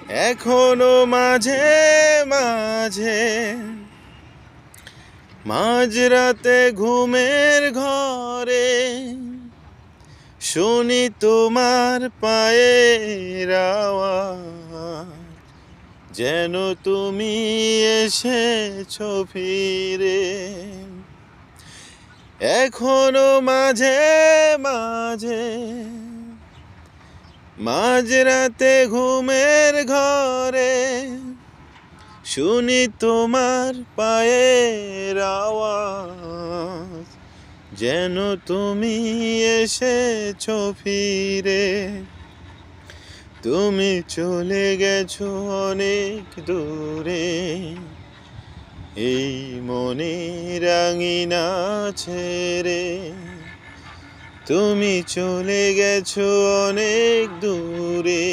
এখনো মাঝে মাঝে মাঝরাতে ঘুমের ঘরে শুনি তোমার পায়ের আওয়াজ, যেন তুমি এসেছো ফিরে। এখনো মাঝে মাঝে মাঝরাতে ঘুমের ঘরে শুনি তোমার পায়ের আওয়াজ, যেন তুমি এসেছো ফিরে। তুমি চলে গেছো অনেক দূরে, এই মনে রাঙিনা ছেড়ে। তুমি চলে গেছো অনেক দূরে,